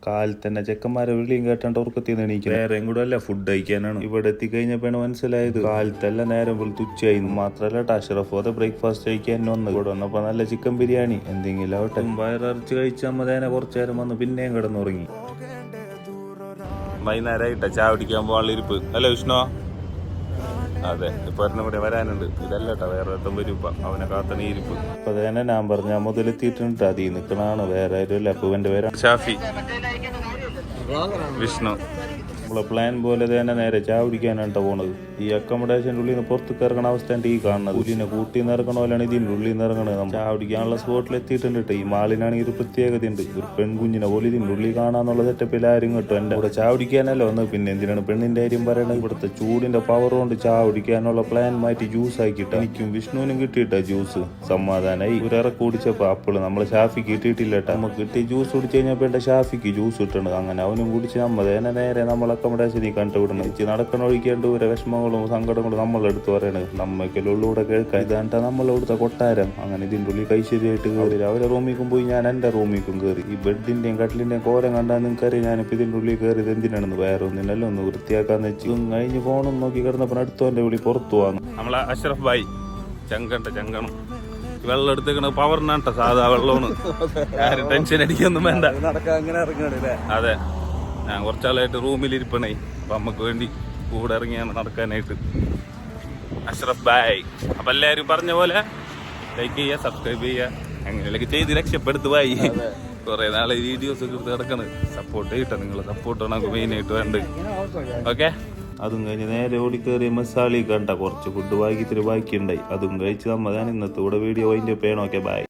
കാലിൽ തന്നെ ചെക്കന്മാരെ വിളിയും കേട്ടോണ്ട് ഉറക്കത്തിൽ എണീക്കും. വേറെ കൂടെ അല്ല, ഫുഡ് കഴിക്കാനാണ്. ഇവിടെ എത്തിക്കഴിഞ്ഞപ്പോഴാണ് മനസ്സിലായത് കാലത്തെല്ലാം നേരം പോലും തുച്ഛായി. മാത്രല്ല അഷ്റഫ് അത് ബ്രേക്ക്ഫാസ്റ്റ് കഴിക്കാൻ വന്ന് ഇവിടെ വന്നപ്പോ നല്ല ചിക്കൻ ബിരിയാണി എന്തെങ്കിലും ആവട്ടെ വയറിറച്ച് കഴിച്ചാൽ മതേനെ കുറച്ചു നേരം വന്ന് പിന്നെയും കിടന്നുറങ്ങി. വൈകുന്നേരമായിട്ട ചായ കുടിക്കാൻ പോകാനിരിപ്പ് അല്ലേ വിഷ്ണു? അതെ, ഇപ്പൊ ഒരെണ്ണം കൂടെ വരാനുണ്ട്. ഇതല്ലട്ടാ വേറെ ഒരെണ്ണം വരും. ഇപ്പൊ അവനെ കാത്തണ ഇരിപ്പ്. അപ്പൊ അതന്നെ ഞാൻ പറഞ്ഞ മുതലെത്തിയിട്ടുണ്ട്. അതീ നിക്കണാണ്, വേറെ ആരും അല്ല. അപ്പൊ എന്റെ പേരാണ് ഷാഫി. വിഷ്ണു നമ്മളെ പ്ലാൻ പോലെ തന്നെ നേരെ ചായ കുടിക്കാനാണ് പോണത്. ഈ അക്കോമഡേഷൻ്റെ ഉള്ളിൽ നിന്ന് പുറത്തേക്ക് ഇറങ്ങണ അവസ്ഥ ഈ കാണുന്നത്. ഉള്ളിനെ കൂട്ടി നിന്ന് ഇറങ്ങണ പോലെയാണ് ഇതിൻ്റെ ഉള്ളിൽ നിന്ന് ഇറങ്ങണത്. നമ്മൾ ചായ കുടിക്കാനുള്ള സ്പോട്ടിൽ എത്തിയിട്ടുണ്ട്. ഈ മാളിനാണെങ്കിൽ ഒരു പ്രത്യേകതയുണ്ട്. ഒരു പെൺകുഞ്ഞിനെ പോലെ ഇതിൻ്റെ ഉള്ളിൽ കാണാന്നുള്ള സെറ്റപ്പിൽ ആരും കിട്ടും. എൻ്റെ കൂടെ ചായ കുടിക്കാനല്ലോ വന്നത്. പിന്നെ എന്തിനാണ് പെണ്ണിന്റെ കാര്യം പറയണത്? ഇവിടുത്തെ ചൂടിന്റെ പവർ കൊണ്ട് ചായ കുടിക്കാനുള്ള പ്ലാൻ മാറ്റി ജ്യൂസ് ആക്കിയിട്ട് എനിക്കും വിഷ്ണുവിനും കിട്ടിയിട്ട ജ്യൂസ്. സമാധാനമായി. ഒരു ഇറക്ക് കുടിച്ചപ്പോൾ അപ്പോള് നമ്മളെ ഷാഫിക്ക് കിട്ടിയിട്ടില്ല. നമുക്ക് കിട്ടി ജ്യൂസ് കുടിച്ചു കഴിഞ്ഞപ്പോൾ എന്റെ ഷാഫിക്ക് ജ്യൂസ് കിട്ടണത്. അങ്ങനെ അവനും കുടിച്ച് നമ്മതേനെ നേരെ നമ്മളെ അക്കോമഡേഷനിൽ കണ്ടുവിടണം. നടക്കണ ഒഴിക്കേണ്ട ഒരു വിഷമങ്ങളും സങ്കടങ്ങളും നമ്മളെടുത്ത് പറയണത്. നമ്മൾക്കുള്ളിലൂടെ കേൾക്കാം. ഇതാണ്ടാ നമ്മളെടുത്ത കൊട്ടാരം. അങ്ങനെ ഇതിൻ്റെ ഉള്ളിൽ കൈശരിയായിട്ട് കയറി അവരെ റൂമിക്കും പോയി, ഞാൻ എൻ്റെ റൂമിക്കും കയറി. ഈ ബെഡിന്റെയും കട്ടിലിന്റെയും കോലം കണ്ടാൽ നിങ്ങൾക്കറിയാം ഞാനിപ്പോൾ ഇതിൻ്റെ ഉള്ളിൽ കയറിയത് എന്തിനാണെന്ന്. വേറെ ഒന്നിനല്ലോ ഒന്ന് വൃത്തിയാക്കാന്ന് വെച്ച് കഴിഞ്ഞ് ഫോണും നോക്കി കിടന്നപ്പോൾ അടുത്തവൻ്റെ വിളി പുറത്തു വന്നു. നമ്മളെ അഷ്റഫ് ഭായി ചങ്കണം വെള്ളം എടുത്തേക്കണ പവറിനാട്ട സാധാ വെള്ളമാണ്. ആരും ടെൻഷൻ അടിക്കൊന്നും വേണ്ട. അതെ, ഞാൻ കുറച്ചാളായിട്ട് റൂമിലിരിപ്പണേ. അപ്പൊ നമുക്ക് വേണ്ടി കൂടെ ഇറങ്ങിയാണ് നടക്കാനായിട്ട്. അഷ്റഫ് ബായ്. അപ്പൊ എല്ലാരും പറഞ്ഞ പോലെ ലൈക്ക് ചെയ്യുക, സബ്സ്ക്രൈബ് ചെയ്യുക, അങ്ങനെയൊക്കെ ചെയ്ത് രക്ഷപ്പെടുത്തു പോയി. കുറെ നാളെ വീഡിയോസ് ഒക്കെ എടുത്ത് കിടക്കണ്. സപ്പോർട്ട് ചെയ്യട്ടെ, നിങ്ങളെ സപ്പോർട്ടാണ് നമുക്ക് മെയിൻ ആയിട്ട് വേണ്ടത്. ഓക്കെ, അതും കഴിഞ്ഞ് നേരെ ഓടിക്കേറിയ മസാലി കണ്ട കുറച്ച് ഫുഡ് ബാക്കിണ്ടായി. അതും കഴിച്ച് നമ്മ ഞാൻ ഇന്നത്തെ കൂടെ വീഡിയോ അതിൻ്റെ പേണോക്കെ ബായ്.